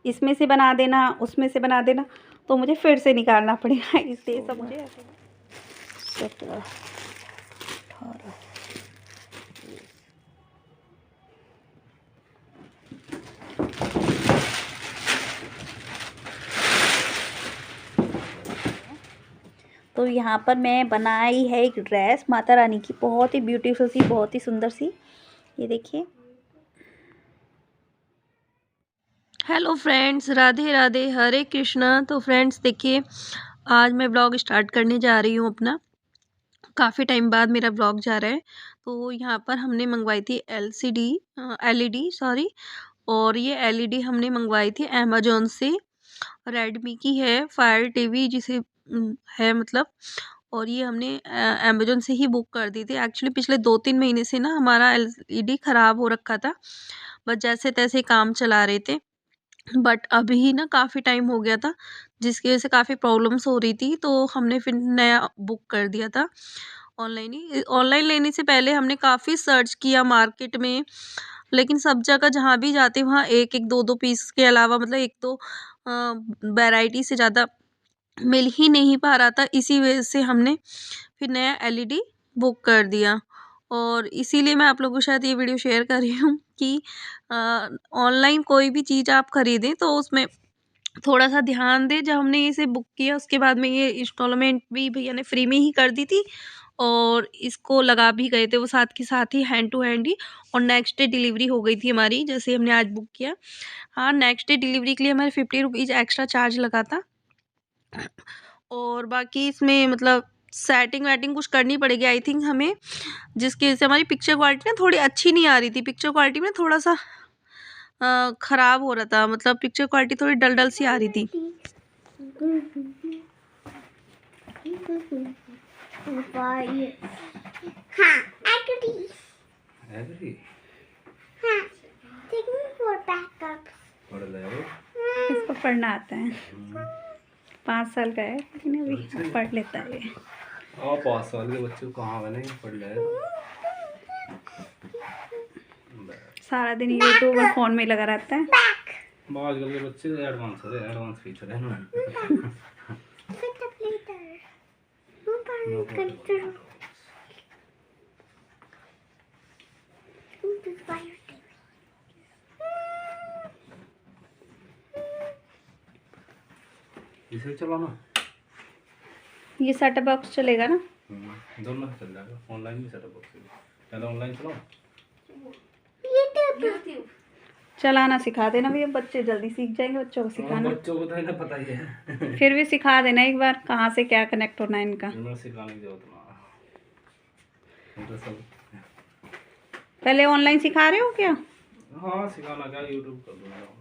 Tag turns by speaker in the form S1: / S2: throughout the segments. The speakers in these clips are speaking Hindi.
S1: इसमें से बना देना, उसमें से बना देना, तो मुझे फिर से निकालना पड़ेगा। इसलिए सब मुझे ऐसे 17 18 तो यहाँ पर मैं बनाई है एक ड्रेस माता रानी की, बहुत ही ब्यूटीफुल सी, बहुत ही सुंदर सी। ये देखिए।
S2: हेलो फ्रेंड्स, राधे राधे, हरे कृष्णा। तो फ्रेंड्स देखिए, आज मैं ब्लॉग स्टार्ट करने जा रही हूँ अपना। काफ़ी टाइम बाद मेरा ब्लॉग जा रहा है। तो यहाँ पर हमने मंगवाई थी एलईडी सॉरी। और ये एलईडी हमने मंगवाई थी अमेजोन से। रेडमी की है, फायर टीवी जिसे है मतलब। और ये हमने अमेजोन से ही बुक कर दी थी। एक्चुअली पिछले 2-3 महीने से ना हमारा एलईडी ख़राब हो रखा था, बस जैसे तैसे काम चला रहे थे। बट अभी ना काफ़ी टाइम हो गया था, जिसकी वजह से काफ़ी प्रॉब्लम्स हो रही थी, तो हमने फिर नया बुक कर दिया था ऑनलाइन ही। ऑनलाइन लेने से पहले हमने काफ़ी सर्च किया मार्केट में, लेकिन सब जगह जहाँ भी जाते वहाँ एक एक दो दो पीस के अलावा मतलब एक तो वैरायटी से ज़्यादा मिल ही नहीं पा रहा था। इसी वजह से हमने फिर नया एलईडी बुक कर दिया। और इसीलिए मैं आप लोगों के साथ ये वीडियो शेयर कर रही हूँ कि ऑनलाइन कोई भी चीज़ आप खरीदें तो उसमें थोड़ा सा ध्यान दें। जब हमने इसे बुक किया उसके बाद में ये इंस्टॉलमेंट भी भैया ने फ्री में ही कर दी थी, और इसको लगा भी गए थे वो साथ के साथ ही, हैंड टू हैंड ही। और नेक्स्ट डे डिलीवरी हो गई थी हमारी, जैसे हमने आज बुक किया। हाँ, नेक्स्ट डे डिलीवरी के लिए हमारे 50 रुपीज़ एक्स्ट्रा चार्ज लगा था। और बाकी इसमें मतलब सेटिंग वेटिंग कुछ करनी पड़ेगी आई थिंक हमें, जिसकी वजह से हमारी पिक्चर क्वालिटी ना थोड़ी अच्छी नहीं आ रही थी। पिक्चर क्वालिटी में थोड़ा सा ख़राब हो रहा था, मतलब पिक्चर क्वालिटी थोड़ी डल डल सी आ रही थी।
S1: इसको पढ़ना आता है, 5 साल का है लेकिन अभी पढ़ लेता है।
S3: 5 साल के बच्चे को कहाँ बने पढ़ ले।
S1: सारा दिन यूट्यूब और फोन में लगा रहता है।
S3: आजकल के बच्चे एडवांस फीचर है। इसे चलाना,
S1: ये सेटअप बॉक्स चलेगा ना?
S3: दोनों चल जाएगा, ऑनलाइन भी सेटअप बॉक्स। पहले ऑनलाइन चलाओ,
S1: चलाना सिखा देना भैया, बच्चे जल्दी सीख जाएंगे। बच्चों को सिखाना,
S3: बच्चों को तो इन्हें पता ही है।
S1: फिर भी सिखा देना एक बार, कहाँ से क्या कनेक्ट होना है इनका।
S3: सिखाने की जरूरत ना,
S1: पहले ऑनलाइन सिखा रहे हो क्या?
S3: हाँ सिखाना क्या, यूट्यूब कर दूंगा।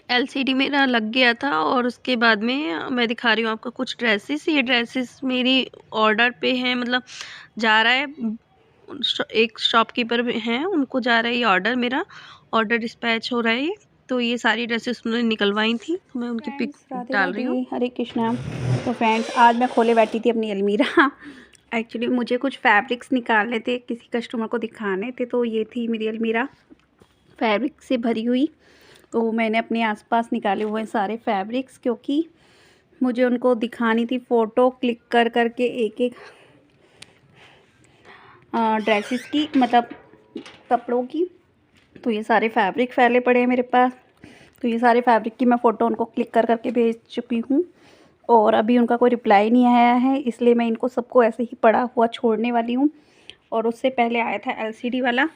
S2: एलसीडी मेरा लग गया था, और उसके बाद में मैं दिखा रही हूँ आपको कुछ ड्रेसेस। ये ड्रेसेस मेरी ऑर्डर पे हैं, मतलब जा रहा है, एक शॉपकीपर हैं उनको जा रहा है ये ऑर्डर, मेरा ऑर्डर डिस्पैच हो रहा है। तो ये सारी ड्रेसेस उन्होंने निकलवाई थी, तो मैं उनकी पिक डाल रही हूँ।
S1: हरे कृष्णा। तो फ्रेंड्स, आज मैं खोले बैठी थी अपनी अलमीरा। एक्चुअली मुझे कुछ फैब्रिक्स निकालने थे, किसी कस्टमर को दिखाने थे। तो ये थी मेरी अलमीरा फैब्रिक से भरी हुई। तो मैंने अपने आसपास निकाले हुए हैं सारे फैब्रिक्स, क्योंकि मुझे उनको दिखानी थी फ़ोटो क्लिक कर करके एक एक ड्रेसेस की, मतलब कपड़ों की। तो ये सारे फैब्रिक फैले पड़े हैं मेरे पास। तो ये सारे फैब्रिक की मैं फ़ोटो उनको क्लिक कर करके भेज चुकी हूँ, और अभी उनका कोई रिप्लाई नहीं आया है, इसलिए मैं इनको सबको ऐसे ही पड़ा हुआ छोड़ने वाली हूँ। और उससे पहले आया था एलसीडी वाला,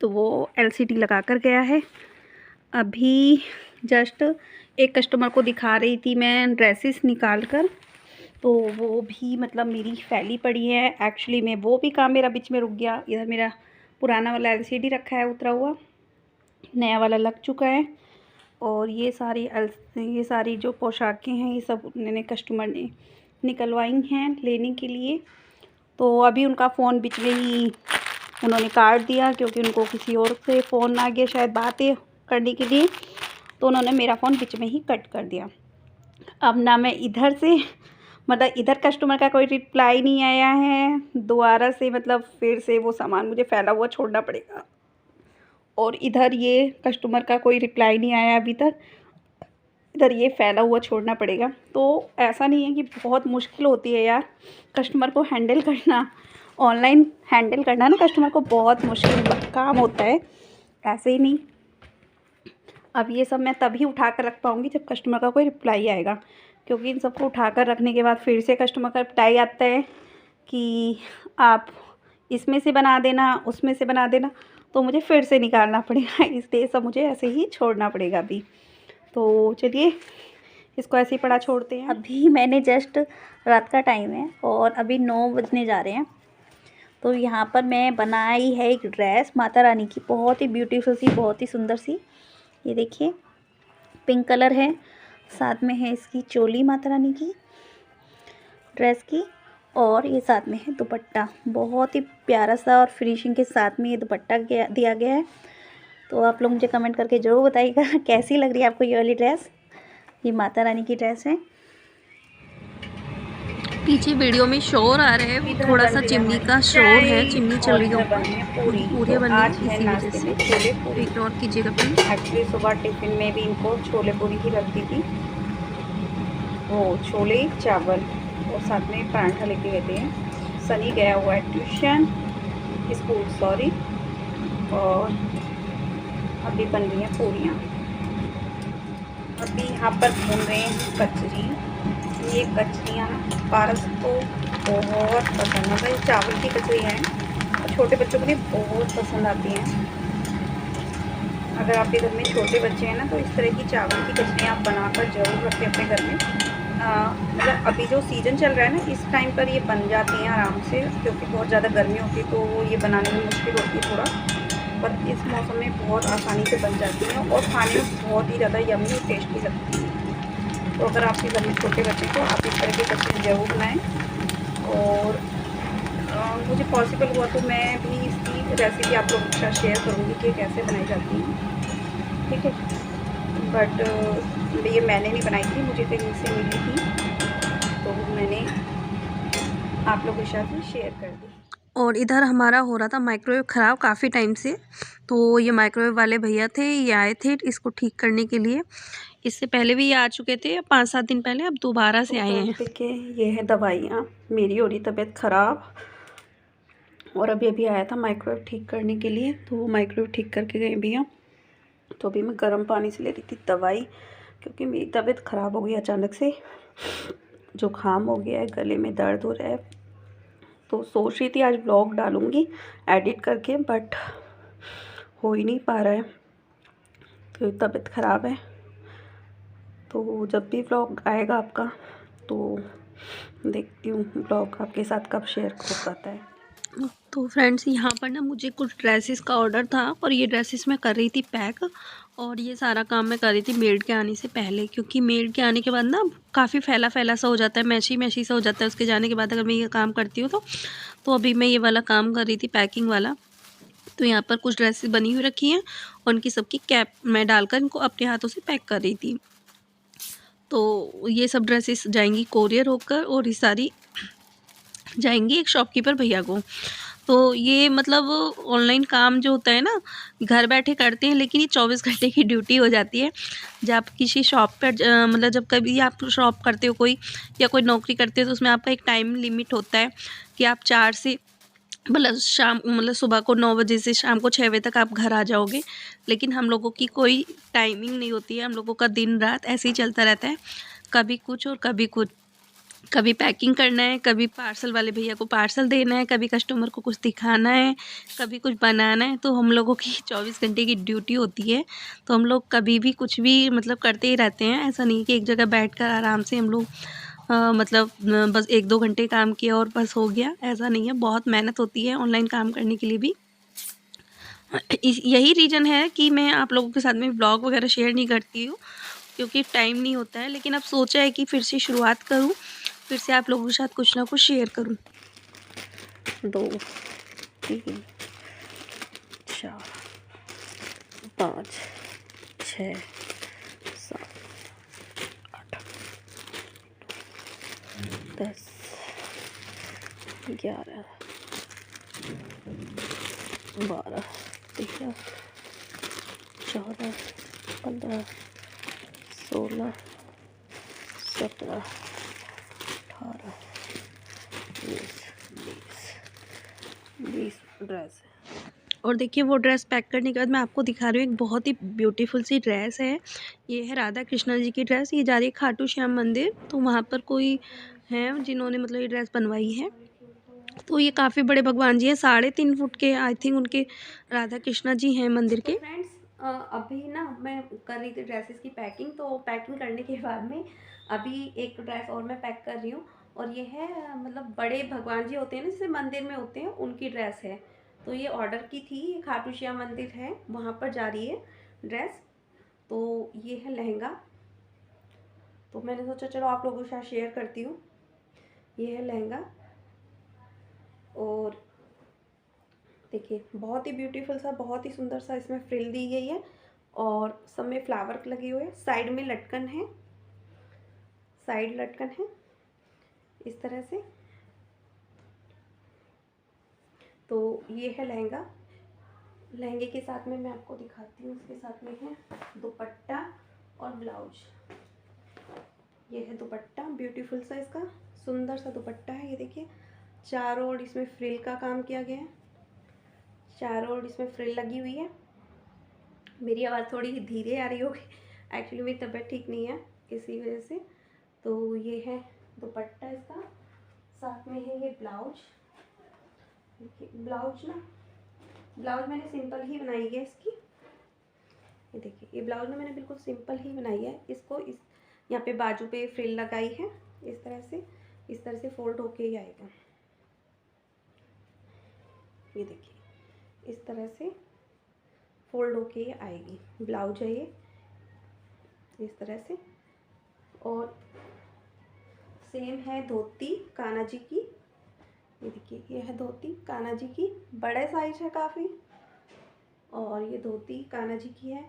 S1: तो वो एलसीडी लगा कर गया है। अभी जस्ट एक कस्टमर को दिखा रही थी मैं ड्रेसेस निकाल कर, तो वो भी मतलब मेरी फैली पड़ी है। एक्चुअली में वो भी काम मेरा बीच में रुक गया। इधर मेरा पुराना वाला एलसीडी रखा है उतरा हुआ, नया वाला लग चुका है। और ये सारी जो पोशाकें हैं ये सब उन्होंने कस्टमर ने निकलवाई हैं लेने के लिए। तो अभी उनका फ़ोन बीच में ही उन्होंने काट दिया, क्योंकि उनको किसी और से फ़ोन आ गया शायद बातें करने के लिए, तो उन्होंने मेरा फ़ोन बीच में ही कट कर दिया। अब ना मैं इधर से मतलब इधर कस्टमर का कोई रिप्लाई नहीं आया है, दोबारा से मतलब फिर से वो सामान मुझे फैला हुआ छोड़ना पड़ेगा। और इधर ये कस्टमर का कोई रिप्लाई नहीं आया अभी तक, इधर ये फैला हुआ छोड़ना पड़ेगा। तो ऐसा नहीं है कि बहुत मुश्किल होती है यार कस्टमर को हैंडल करना, ऑनलाइन हैंडल करना ना कस्टमर को बहुत मुश्किल काम होता है, ऐसे ही नहीं। अब ये सब मैं तभी उठा कर रख पाऊँगी जब कस्टमर का कोई रिप्लाई आएगा, क्योंकि इन सबको उठा कर रखने के बाद फिर से कस्टमर का रिप्लाई आता है कि आप इसमें से बना देना, उसमें से बना देना, तो मुझे फिर से निकालना पड़ेगा, इसलिए सब मुझे ऐसे ही छोड़ना पड़ेगा अभी। तो चलिए इसको ऐसे ही पड़ा छोड़ते हैं। अभी मैंने जस्ट रात का टाइम है और अभी 9 बजने जा रहे हैं। तो यहाँ पर मैं बनाई है एक ड्रेस माता रानी की, बहुत ही ब्यूटीफुल सी, बहुत ही सुंदर सी। ये देखिए पिंक कलर है, साथ में है इसकी चोली माता रानी की ड्रेस की, और ये साथ में है दुपट्टा, बहुत ही प्यारा सा और फिनिशिंग के साथ में ये दुपट्टा दिया गया है। तो आप लोग मुझे कमेंट करके ज़रूर बताइएगा कैसी लग रही है आपको ये वाली ड्रेस। ये माता रानी की ड्रेस है।
S2: पीछे वीडियो में शोर आ रहा है, वो थोड़ा सा चिमनी का शोर है, चिमनी चल रही है
S1: पूरी
S2: पूरे बन
S1: आज
S2: रही है,
S1: है
S2: इसी वजह
S1: नाश्ते
S2: से
S1: में छोले पूरी।
S2: इग्नोर कीजिएगा प्लीज।
S1: एक्चुअली सुबह टिफ़िन में भी इनको छोले पूरी ही रखती थी, वो छोले चावल और साथ में पराठा लेके गए थे। सनी गया हुआ है ट्यूशन स्कूल सॉरी, और अभी बन रही हैं पूरियाँ। अभी यहाँ पर भून रहे हैं कचरी। ये कचरियाँ पारस को बहुत पसंद है, मतलब चावल की कचरियाँ हैं और छोटे बच्चों को भी बहुत पसंद आती हैं। अगर आपके घर में छोटे बच्चे हैं ना तो इस तरह की चावल की कचरियाँ आप बनाकर ज़रूर रखें अपने घर में। मतलब अभी जो सीज़न चल रहा है ना इस टाइम पर ये बन जाती हैं आराम से, क्योंकि बहुत ज़्यादा गर्मी होती है तो ये बनाने में मुश्किल होती है थोड़ा, पर इस मौसम में बहुत आसानी से बन जाती हैं और खाने में बहुत ही ज़्यादा यम्मी और टेस्टी लगती हैं। तो अगर आपके घर में छोटे बच्चे हैं तो आप इस तरह की कचरी ज़रूर बनाएं। और मुझे पॉसिबल हुआ तो मैं भी इसकी रेसिपी आप लोगों के साथ शेयर करूँगी कि कैसे बनाई जाती है, ठीक है। बट ये मैंने नहीं बनाई थी, मुझे कहीं से मिली थी तो मैंने आप लोगों के साथ शेयर कर दी।
S2: और इधर हमारा हो रहा था माइक्रोवेव ख़राब काफ़ी टाइम से, तो ये माइक्रोवेव वाले भैया थे, ये आए थे इसको ठीक करने के लिए। इससे पहले भी ये आ चुके थे 5-7 दिन पहले, अब दोबारा से आए हैं।
S1: देखिए ये है दवाइयाँ, मेरी हो रही तबीयत ख़राब और अभी अभी आया था माइक्रोवेव ठीक करने के लिए, तो माइक्रोवेव ठीक करके गए भैया। तो अभी मैं गर्म पानी से ले रही थी दवाई, क्योंकि मेरी तबीयत ख़राब हो गई अचानक से, जुकाम हो गया है, गले में दर्द हो रहा है। तो सोच रही थी आज व्लॉग डालूँगी एडिट करके, बट हो ही नहीं पा रहा है, तो तबीयत ख़राब है। तो जब भी व्लॉग आएगा आपका तो देखती हूँ व्लॉग आपके साथ कब शेयर हो पाता है।
S2: तो फ्रेंड्स यहाँ पर ना मुझे कुछ ड्रेसेस का ऑर्डर था और ये ड्रेसेस मैं कर रही थी पैक, और ये सारा काम मैं कर रही थी मेड के आने से पहले, क्योंकि मेड के आने के बाद ना काफ़ी फैला फैला सा हो जाता है, मैशी सा हो जाता है उसके जाने के बाद अगर मैं ये काम करती हूँ तो अभी मैं ये वाला काम कर रही थी पैकिंग वाला। तो यहाँ पर कुछ ड्रेसेस बनी हुई रखी हैं और उनकी सबकी कैप मैं डालकर इनको अपने हाथों से पैक कर रही थी। तो ये सब ड्रेसेस जाएंगी कोरियर होकर और ये सारी जाएंगी एक शॉपकीपर भैया को। तो ये मतलब ऑनलाइन काम जो होता है ना घर बैठे करते हैं, लेकिन ये 24 घंटे की ड्यूटी हो जाती है। जब आप किसी शॉप पर मतलब जब कभी आप शॉप करते हो कोई या कोई नौकरी करते हो तो उसमें आपका एक टाइम लिमिट होता है कि आप 4 से मतलब सुबह को 9 बजे से शाम को 6 बजे तक आप घर आ जाओगे। लेकिन हम लोगों की कोई टाइमिंग नहीं होती है, हम लोगों का दिन रात ऐसे ही चलता रहता है, कभी कुछ और कभी कुछ, कभी पैकिंग करना है, कभी पार्सल वाले भैया को पार्सल देना है, कभी कस्टमर को कुछ दिखाना है, कभी कुछ बनाना है। तो हम लोगों की 24 घंटे की ड्यूटी होती है, तो हम लोग कभी भी कुछ भी मतलब करते ही रहते हैं। ऐसा नहीं कि एक जगह बैठकर आराम से हम लोग मतलब बस 1-2 घंटे काम किया और बस हो गया, ऐसा नहीं है। बहुत मेहनत होती है ऑनलाइन काम करने के लिए भी। यही रीज़न है कि मैं आप लोगों के साथ में व्लॉग वगैरह शेयर नहीं करती हूँ, क्योंकि टाइम नहीं होता है। लेकिन अब सोचा है कि फिर से शुरुआत करूँ, फिर से आप लोगों के साथ कुछ ना कुछ शेयर करूँ।
S1: 2 3 4 5 6 7 8 10 11, 12, 13, 14, 15, 16, 17, 18, 20 ड्रेस।
S2: और देखिए वो ड्रेस पैक करने के बाद मैं आपको दिखा रही हूँ, एक बहुत ही ब्यूटीफुल सी ड्रेस है। ये है राधा कृष्णा जी की ड्रेस। ये जा रही है खाटू श्याम मंदिर, तो वहाँ पर कोई हैं जिन्होंने मतलब ये ड्रेस बनवाई है। तो ये काफ़ी बड़े भगवान जी हैं, 3.5 फुट के आई थिंक उनके राधा कृष्णा जी हैं मंदिर के।
S1: फ्रेंड्स अभी ना मैं कर रही थी ड्रेसेस की पैकिंग, तो पैकिंग करने के बाद में अभी एक ड्रेस और मैं पैक कर रही हूँ। और ये है मतलब बड़े भगवान जी होते हैं ना, जैसे मंदिर में होते हैं, उनकी ड्रेस है। तो ये ऑर्डर की थी, ये खाटू श्याम मंदिर है, वहाँ पर जा रही है ड्रेस। तो ये है लहंगा, तो मैंने सोचा चलो आप लोगों के साथ शेयर करती हूँ। ये है लहंगा, और देखिए बहुत ही ब्यूटीफुल सा, बहुत ही सुंदर सा इसमें फ्रिल दी गई है, और सब में फ्लावर लगे हुए हैं। साइड में लटकन है, साइड लटकन है इस तरह से। तो ये है लहंगा। लहंगे के साथ में मैं आपको दिखाती हूँ, इसके साथ में है दुपट्टा और ब्लाउज। ये है दुपट्टा, ब्यूटीफुल सा इसका सुंदर सा दुपट्टा है। ये देखिए चारों ओर इसमें फ्रिल का काम किया गया है, चारों ओर इसमें फ्रिल लगी हुई है। मेरी आवाज़ थोड़ी धीरे आ रही होगी, एक्चुअली मेरी तबीयत ठीक नहीं है इसी वजह से। तो ये है दुपट्टा इसका, साथ में है ये ब्लाउज। देखिए ब्लाउज ना, ब्लाउज मैंने सिंपल ही बनाई है इसकी। ये देखिए ये ब्लाउज ना मैंने बिल्कुल सिंपल ही बनाई है इसको। इस यहाँ पे बाजू पे फ्रिल लगाई है इस तरह से, इस तरह से फोल्ड होके ही आएगा। ये देखिए इस तरह से फोल्ड होके ही आएगी। ब्लाउज है ये इस तरह से। और सेम है धोती कान्हा जी की। ये देखिए ये है धोती कान्हा जी की, बड़े साइज है काफ़ी। और ये धोती कान्हा जी की है।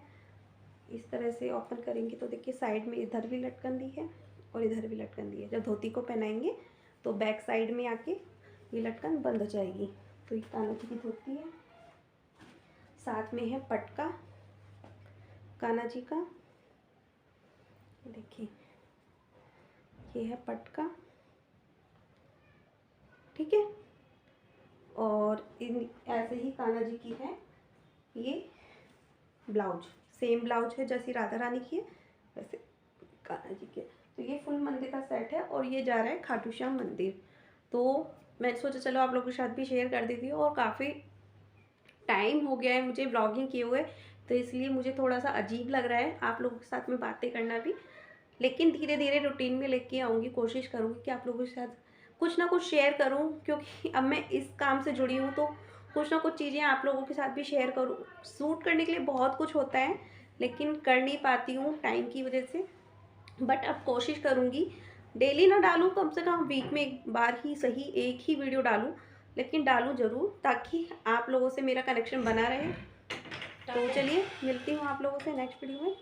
S1: इस तरह से ओपन करेंगे तो देखिए साइड में इधर भी लटकन दी है और इधर भी लटकन दी है। जब धोती को पहनाएंगे तो बैक साइड में आके ये लटकन बंद हो जाएगी। तो ये कान्हा जी की धोती है, साथ में है पटका कान्हा जी का। देखिए ये है पटका, ठीक है। और इन ऐसे ही कान्हा जी की है ये ब्लाउज, सेम ब्लाउज है जैसी राधा रानी की है वैसे कान्हा जी के। तो ये फुल मंदिर का सेट है, और ये जा रहा है खाटू श्याम मंदिर। तो मैंने सोचा चलो आप लोगों के साथ भी शेयर कर देती हूँ। और काफ़ी टाइम हो गया है मुझे ब्लॉगिंग किए हुए, तो इसलिए मुझे थोड़ा सा अजीब लग रहा है आप लोगों के साथ में बातें करना भी। लेकिन धीरे धीरे रूटीन में लेके आऊँगी, कोशिश करूँगी कि आप लोगों के साथ कुछ ना कुछ शेयर करूँ, क्योंकि अब मैं इस काम से जुड़ी हूँ तो कुछ ना कुछ चीज़ें आप लोगों के साथ भी शेयर करूँ। शूट करने के लिए बहुत कुछ होता है, लेकिन कर नहीं पाती हूँ टाइम की वजह से। बट अब कोशिश करूँगी डेली ना डालूँ, कम से कम वीक में एक बार ही सही एक ही वीडियो डालूँ, लेकिन डालूँ ज़रूर, ताकि आप लोगों से मेरा कनेक्शन बना रहे। तो चलिए मिलती हूँ आप लोगों से नेक्स्ट वीडियो में।